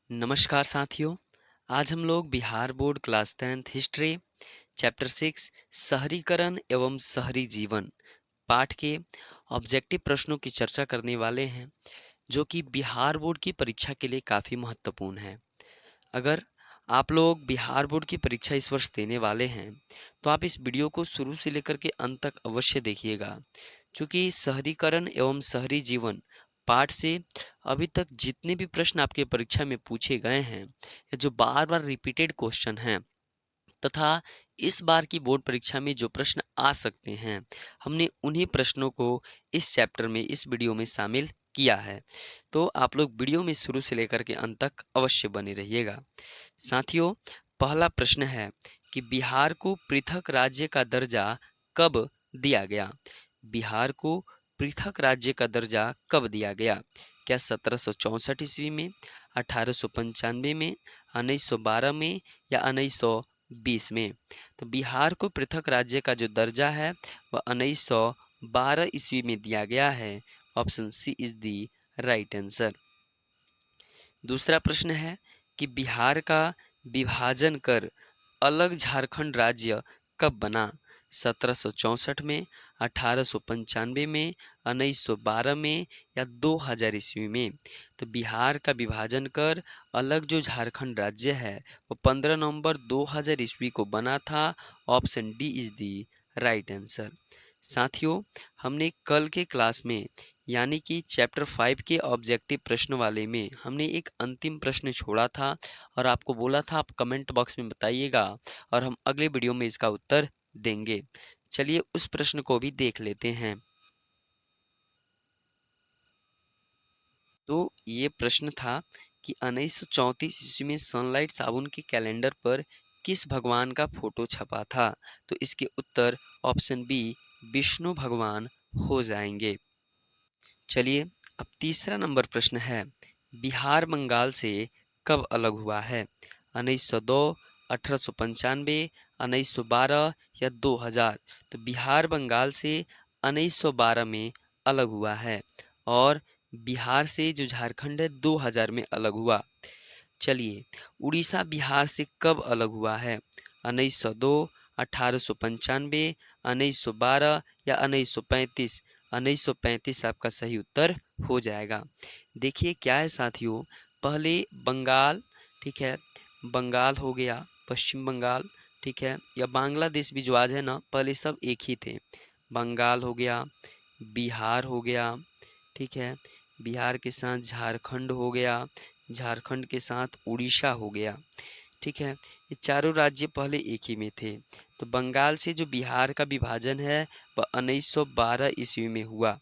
नमस्कार साथियों। आज हम लोग Bihar board class 10th history chapter 6 शहरीकरण एवं शहरी जीवन पाठ के ऑब्जेक्टिव प्रश्नों की चर्चा करने वाले हैं, जो कि बिहार बोर्ड की परीक्षा के लिए काफ़ी महत्वपूर्ण है। अगर आप लोग बिहार बोर्ड की परीक्षा इस वर्ष देने वाले हैं, तो आप इस वीडियो को शुरू से लेकर के अंत तक अवश्य देखिएगा, क्योंकि शहरीकरण एवं शहरी जीवन पाठ से अभी तक जितने भी प्रश्न आपके परीक्षा में पूछे गए हैं, या जो बार बार रिपीटेड क्वेश्चन हैं, तथा इस बार की बोर्ड परीक्षा में जो प्रश्न आ सकते हैं, हमने उन्हीं प्रश्नों को इस चैप्टर में इस वीडियो में शामिल किया है। तो आप लोग वीडियो में शुरू से लेकर के अंत तक अवश्य बने रहिएगा। साथियों, पहला प्रश्न है कि बिहार को पृथक राज्य का दर्जा कब दिया गया? बिहार को पृथक राज्य का दर्जा कब दिया गया? क्या 1764 ईस्वी में, 1895 में, 1912 में या 1920 में? तो बिहार को पृथक राज्य का जो दर्जा है वह 1912 ईस्वी में दिया गया है। Option C is the right answer. दूसरा प्रश्न है कि बिहार का विभाजन कर अलग झारखंड राज्य कब बना? 1764 में, 1895 में, 1912 में या 2000 ईस्वी में? तो बिहार का विभाजन कर अलग जो झारखंड राज्य है वो 15 नवंबर 2000 ईस्वी को बना था। Option D is the right answer. साथियों, हमने कल के क्लास में यानी कि चैप्टर 5 के ऑब्जेक्टिव प्रश्न वाले में हमने एक अंतिम प्रश्न छोड़ा था और आपको बोला था आप कमेंट बॉक्स में बताइएगा और हम अगले वीडियो में इसका उत्तर देंगे। चलिए उस प्रश्न को भी देख लेते हैं। तो ये प्रश्न था कि 1934 ईस्वी में सनलाइट साबुन के कैलेंडर पर किस भगवान का फोटो छपा था? तो इसके उत्तर ऑप्शन बी विष्णु भगवान हो जाएंगे। चलिए अब तीसरा नंबर प्रश्न है, बिहार बंगाल से कब अलग हुआ है? 1902, 1895, 1912 या 2000? तो बिहार बंगाल से 1912 में अलग हुआ है और बिहार से जो झारखंड है 2000 में अलग हुआ। चलिए उड़ीसा बिहार से कब अलग हुआ है? 1902, 1895, 1912 या 1935? 1935 आपका सही उत्तर हो जाएगा। देखिए क्या है साथियों, पहले बंगाल, ठीक है, बंगाल हो गया, पश्चिम बंगाल, ठीक है, या बांग्लादेश भी जो आज है ना, पहले सब एक ही थे। बंगाल हो गया, बिहार हो गया, ठीक है, बिहार के साथ झारखंड हो गया, झारखंड के साथ उड़ीसा हो गया, ठीक है। ये चारों राज्य पहले एक ही में थे। तो बंगाल से जो बिहार का विभाजन है वह 1912 ईस्वी में हुआ,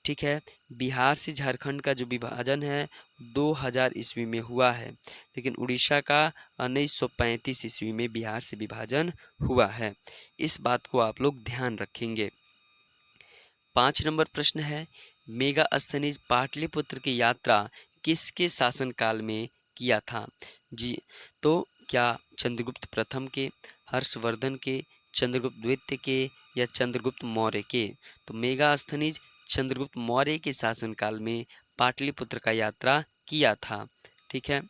ठीक है। बिहार से झारखंड का जो विभाजन है 2000 ईस्वी में हुआ है, लेकिन उड़ीसा का 1935 ईस्वी में बिहार से विभाजन हुआ है। इस बात को आप लोग ध्यान रखेंगे। 5 नंबर प्रश्न है, मेगा स्थनीज पाटलिपुत्र की यात्रा किसके शासनकाल में किया था? जी, तो क्या चंद्रगुप्त प्रथम के, हर्षवर्धन के, चंद्रगुप्त द्वितीय के या चंद्रगुप्त मौर्य के? तो मेगा स्थनीज चंद्रगुप्त मौर्य के शासनकाल में पाटलिपुत्र का यात्रा किया था, ठीक है।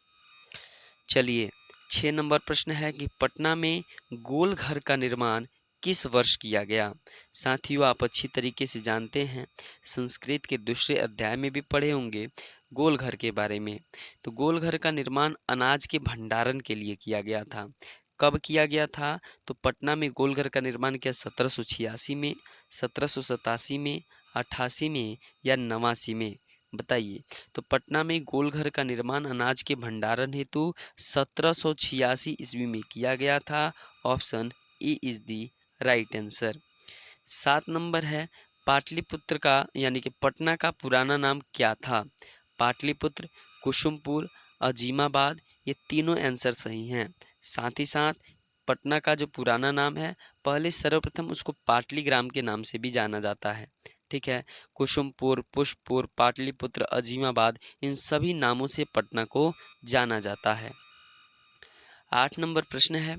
चलिए 6 नंबर प्रश्न है कि पटना में गोल घर का निर्माण किस वर्ष किया गया? साथियों, आप अच्छी तरीके से जानते हैं, संस्कृत के दूसरे अध्याय में भी पढ़े होंगे गोल घर के बारे में। तो गोल घर का निर्माण अनाज के भंडारण के लिए किया गया था। कब किया गया था? तो पटना में गोल घर का निर्माण किया 1786 में, 1787 में, 88 में या 89 में? बताइए। तो पटना में गोलघर का निर्माण अनाज के भंडारण हेतु 1786 ईस्वी में किया गया था। Option A is the right answer. 7 number है, पाटलिपुत्र का यानी कि पटना का पुराना नाम क्या था? पाटलिपुत्र, कुसुमपुर, अजीमाबाद, ये तीनों आंसर सही हैं। साथ ही साथ पटना का जो पुराना नाम है, पहले सर्वप्रथम उसको पाटलीग्राम के नाम से भी जाना जाता है, ठीक है। कुसुमपुर, पुष्पपुर, पाटलिपुत्र, अजीमाबाद, इन सभी नामों से पटना को जाना जाता है। 8 नंबर प्रश्न है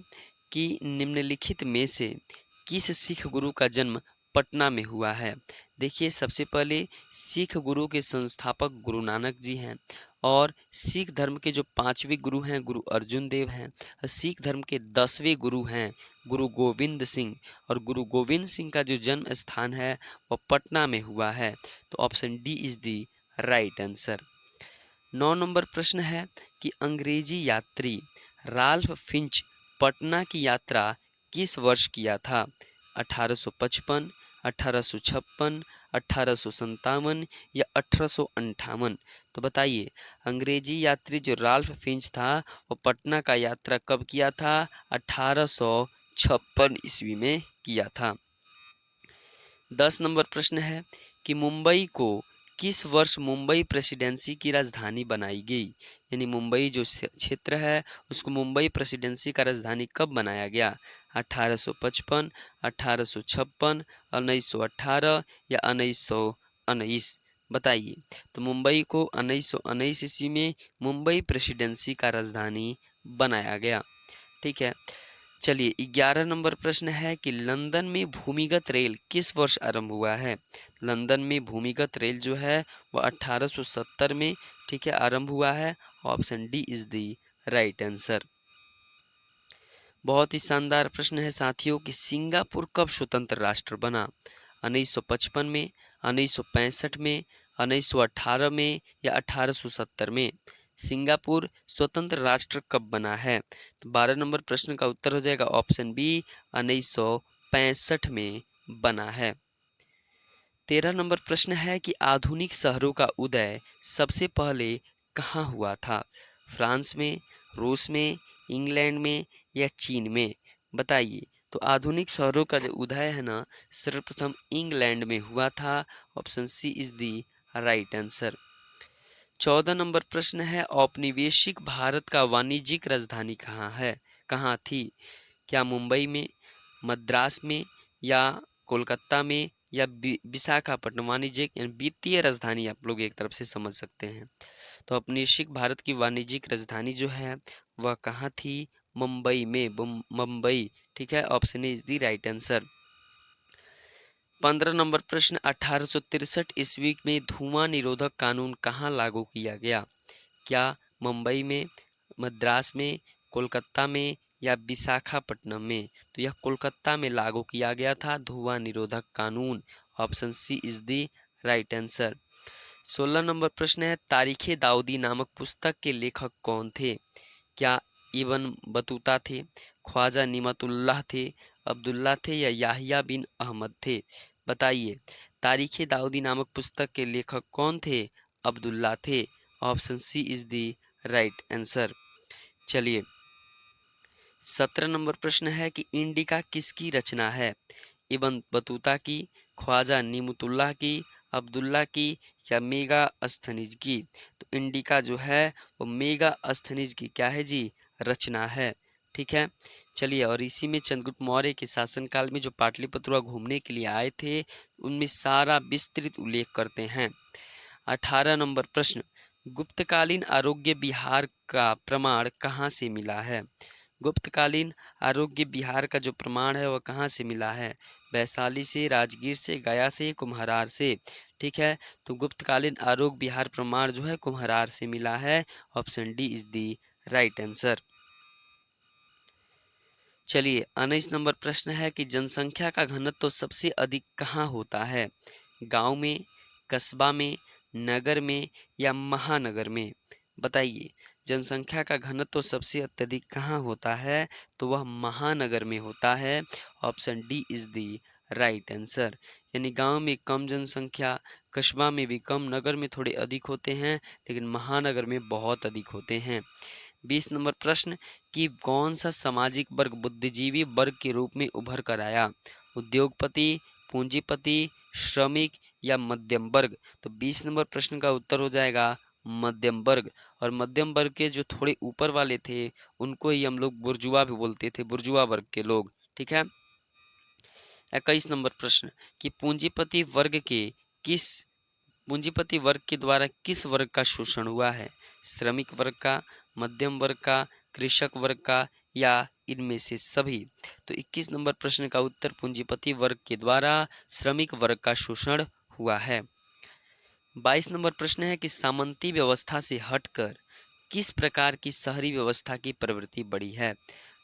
कि निम्नलिखित में से किस सिख गुरु का जन्म पटना में हुआ है? देखिए सबसे पहले सिख गुरु के संस्थापक गुरु नानक जी हैं और सिख धर्म के जो 5वें गुरु हैं गुरु अर्जुन देव हैं। सिख धर्म के 10वें गुरु हैं गुरु गोविंद सिंह, और गुरु गोविंद सिंह का जो जन्म स्थान है वह पटना में हुआ है। तो option D is the right answer. 9 number प्रश्न है कि अंग्रेजी यात्री राल्फ फिंच पटना की यात्रा किस वर्ष किया था? 1855, 1856, 1857 या 1858? तो बताइए, अंग्रेजी यात्री जो राल्फ फिंच था वो पटना का यात्रा कब किया था? 1856 ईस्वी में किया था। 10 नंबर प्रश्न है कि मुंबई को किस वर्ष मुंबई प्रेसिडेंसी की राजधानी बनाई गई? यानी मुंबई जो क्षेत्र है उसको मुंबई प्रेसिडेंसी का राजधानी कब बनाया गया? 1855, 1856, 1918 या 1919? बताइए। तो मुंबई को 1919 ईस्वी में मुंबई प्रेसिडेंसी का राजधानी बनाया गया। ठीक है, चलिए 11 नंबर प्रश्न है कि लंदन में भूमिगत रेल किस वर्ष आरंभ हुआ है? लंदन में भूमिगत रेल जो है वह 1870 में, ठीक है, आरंभ हुआ है। Option D is the right answer. बहुत ही शानदार प्रश्न है साथियों कि सिंगापुर कब स्वतंत्र राष्ट्र बना? 1955 में, 1965 में, 1918 में या 1870 में? सिंगापुर स्वतंत्र राष्ट्र कब बना है? तो 12 नंबर प्रश्न का उत्तर हो जाएगा ऑप्शन बी, 1965 में बना है। 13 नंबर प्रश्न है कि आधुनिक शहरों का उदय सबसे पहले कहाँ हुआ था? फ्रांस में, रूस में, इंग्लैंड में या चीन में? बताइए। तो आधुनिक शहरों का जो उदय है ना सर्वप्रथम इंग्लैंड में हुआ था। Option C is the right answer. 14 number प्रश्न है औपनिवेशिक भारत का वाणिज्यिक राजधानी कहाँ है, कहाँ थी? क्या मुंबई में, मद्रास में या कोलकाता में या विशाखापट्टनम? वाणिज्यिक यानी वित्तीय राजधानी आप लोग एक तरफ से समझ सकते हैं। तो औपनिवेशिक भारत की वाणिज्यिक राजधानी जो है वह कहाँ थी? मुंबई में, मुंबई। ठीक है, option is the right answer. 15 number प्रश्न 1863 ईस्वी में धुआं निरोधक कानून कहाँ लागू किया गया? क्या मुंबई में, मद्रास में, कोलकाता में या विशाखापट्टनम में? तो यह कोलकाता में लागू किया गया था धुआं निरोधक कानून। Option C is the right answer. 16 number प्रश्न है तारीखे दाऊदी नामक पुस्तक के लेखक कौन थे? क्या इब्न बतूता थे, ख्वाजा निमतुल्लाह थे, अब्दुल्ला थे या याहिया बिन अहमद थे? बताइए। तारीखे दाऊदी नामक पुस्तक के लेखक कौन थे? अब्दुल्ला थे। Option C is the right answer. चलिए 17 नंबर प्रश्न है कि इंडिका किसकी रचना है? इब्न बतूता की, ख्वाजा निमतुल्लाह की, अब्दुल्ला की या मेगा अस्थनीज की? तो इंडिका जो है वो मेगा अस्थनीज की क्या है जी? रचना है। ठीक है, चलिए, और इसी में चंद्रगुप्त मौर्य के शासनकाल में जो पाटलिपुत्र घूमने के लिए आए थे उनमें सारा विस्तृत उल्लेख करते हैं। 18 नंबर प्रश्न गुप्तकालीन आरोग्य विहार का प्रमाण कहाँ से मिला है? गुप्तकालीन आरोग्य विहार का जो प्रमाण है वह कहाँ से मिला है? वैशाली से, राजगीर से, गया से, कुम्हरार से? ठीक है, तो गुप्तकालीन आरोग्य विहार प्रमाण जो है कुम्हरार से मिला है। Option D is the right answer. चलिए 19 नंबर प्रश्न है कि जनसंख्या का घनत्व तो सबसे अधिक कहाँ होता है? गांव में, कस्बा में, नगर में या महानगर में? बताइए। जनसंख्या का घनत्व तो सबसे अत्यधिक कहाँ होता है? तो वह महानगर में होता है। Option D is the right answer. यानी गांव में कम जनसंख्या, कस्बा में भी कम, नगर में थोड़े अधिक होते हैं, लेकिन महानगर में बहुत अधिक होते हैं। 20 नंबर प्रश्न कि कौन सा सामाजिक वर्ग बुद्धिजीवी वर्ग के रूप में उभर कर आया? उद्योगपति, पूंजीपति, श्रमिक या मध्यम वर्ग? तो 20 नंबर प्रश्न का उत्तर हो जाएगा मध्यम वर्ग। और मध्यम वर्ग के जो थोड़े ऊपर वाले थे उनको ही हम लोग बुर्जुआ भी बोलते थे, बुर्जुआ वर्ग के लोग। ठीक है। 21 नंबर प्रश्न कि पूंजीपति वर्ग के द्वारा किस वर्ग का शोषण हुआ है? श्रमिक वर्ग का, मध्यम वर्ग का, कृषक वर्ग का या इनमें से सभी? तो 21 नंबर प्रश्न का उत्तर पूंजीपति वर्ग के द्वारा श्रमिक वर्ग का शोषण हुआ है। 22 नंबर प्रश्न है कि सामंती व्यवस्था से हटकर किस प्रकार की शहरी व्यवस्था की प्रवृत्ति बढ़ी है?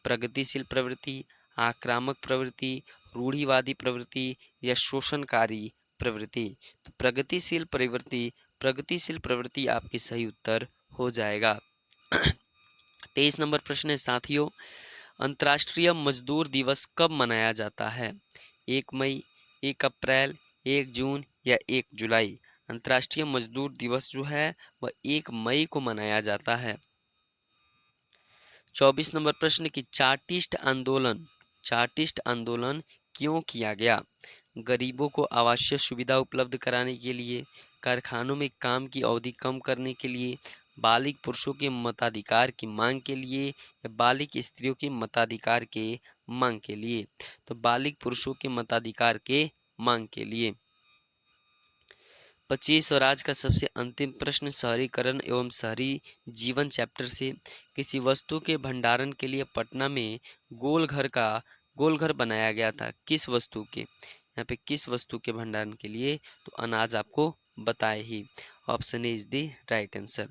प्रगतिशील प्रवृत्ति, आक्रामक प्रवृत्ति, रूढ़िवादी प्रवृत्ति या शोषणकारी प्रवृत्ति? तो प्रगतिशील प्रवृत्ति आपकी सही उत्तर हो जाएगा। 23 नंबर प्रश्न है साथियों, अंतर्राष्ट्रीय मजदूर दिवस कब मनाया जाता है? 1 मई, 1 अप्रैल, 1 जून या 1 जुलाई? अंतर्राष्ट्रीय मजदूर दिवस जो है वह 1 मई को मनाया जाता है। 24 नंबर प्रश्न की चार्टिस्ट आंदोलन क्यों किया गया? गरीबों को आवासीय सुविधा उपलब्ध कराने के लिए, कारखानों में काम की अवधि कम करने के लिए, बालिग पुरुषों के मताधिकार की मांग के लिए या बालिग स्त्रियों के मताधिकार के मांग के लिए? तो बालिग पुरुषों के मताधिकार के मांग के लिए। 25 और आज का सबसे अंतिम प्रश्न, शहरीकरण एवं शहरी जीवन चैप्टर से, किसी वस्तु के भंडारण के लिए पटना में गोल घर बनाया गया था, किस वस्तु के? यहाँ पे किस वस्तु के भंडारण के लिए? तो अनाज आपको बताए ही। Option A is the right answer.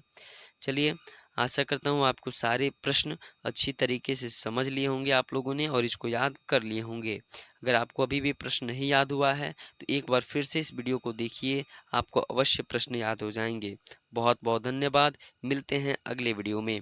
चलिए, आशा करता हूँ आपको सारे प्रश्न अच्छी तरीके से समझ लिए होंगे आप लोगों ने और इसको याद कर लिए होंगे। अगर आपको अभी भी प्रश्न नहीं याद हुआ है तो एक बार फिर से इस वीडियो को देखिए, आपको अवश्य प्रश्न याद हो जाएंगे। बहुत बहुत धन्यवाद, मिलते हैं अगले वीडियो में।